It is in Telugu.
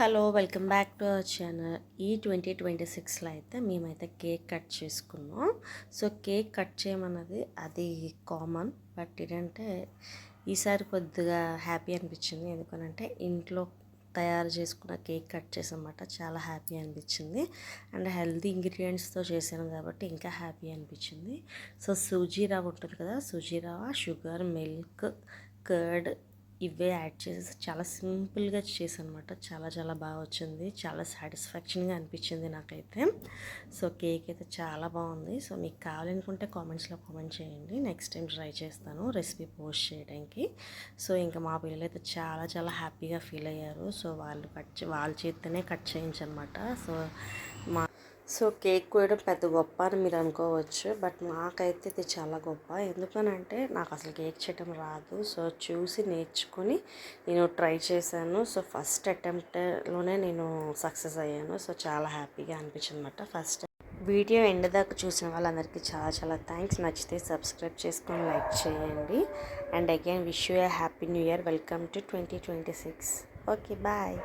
Hello welcome back to our channel. ఈ 2026లో అయితే మేమైతే కేక్ కట్ చేసుకున్నాం. సో కేక్ కట్ చేయమన్నది అది కామన్, బట్ ఏంటంటే ఈసారి కొద్దిగా హ్యాపీ అనిపించింది. ఎందుకనంటే ఇంట్లో తయారు చేసుకున్న కేక్ కట్ చేసామన్నమాట. చాలా హ్యాపీ అనిపించింది అండ్ హెల్తీ ఇంగ్రీడియంట్స్తో చేసాను కాబట్టి ఇంకా హ్యాపీ అనిపించింది. సో సూజీ రవ్వ ఉంటుంది కదా, సూజీ రవ్వ, షుగర్, మిల్క్, కర్డ్ ఇవే యాడ్ చేసేసి చాలా సింపుల్గా చేశాను అనమాట. చాలా చాలా బాగా వచ్చింది, చాలా సాటిస్ఫాక్షన్గా అనిపించింది నాకైతే. సో కేక్ అయితే చాలా బాగుంది. సో మీకు కావాలనుకుంటే కామెంట్స్లో కామెంట్ చేయండి, నెక్స్ట్ టైం ట్రై చేస్తాను రెసిపీ పోస్ట్ చేయడానికి. సో ఇంకా మా పిల్లలు అయితే చాలా చాలా హ్యాపీగా ఫీల్ అయ్యారు. సో వాళ్ళ చేతితోనే కట్ చేయించనమాట. సో కేక్ కోయడం పెద్ద గొప్ప అని మీరు అనుకోవచ్చు, బట్ నాకైతే ఇది చాలా గొప్ప. ఎందుకనంటే నాకు అసలు కేక్ చేయడం రాదు. సో చూసి నేర్చుకొని నేను ట్రై చేశాను. సో ఫస్ట్ అటెంప్ట్లోనే నేను సక్సెస్ అయ్యాను. సో చాలా హ్యాపీగా అనిపించింది అనమాట. ఫస్ట్ వీడియో ఎండ్ దాకా చూసిన వాళ్ళందరికీ చాలా చాలా థ్యాంక్స్. నచ్చితే సబ్స్క్రైబ్ చేసుకొని లైక్ చేయండి. And again wish you a happy new year. Welcome to 2026. Okay bye.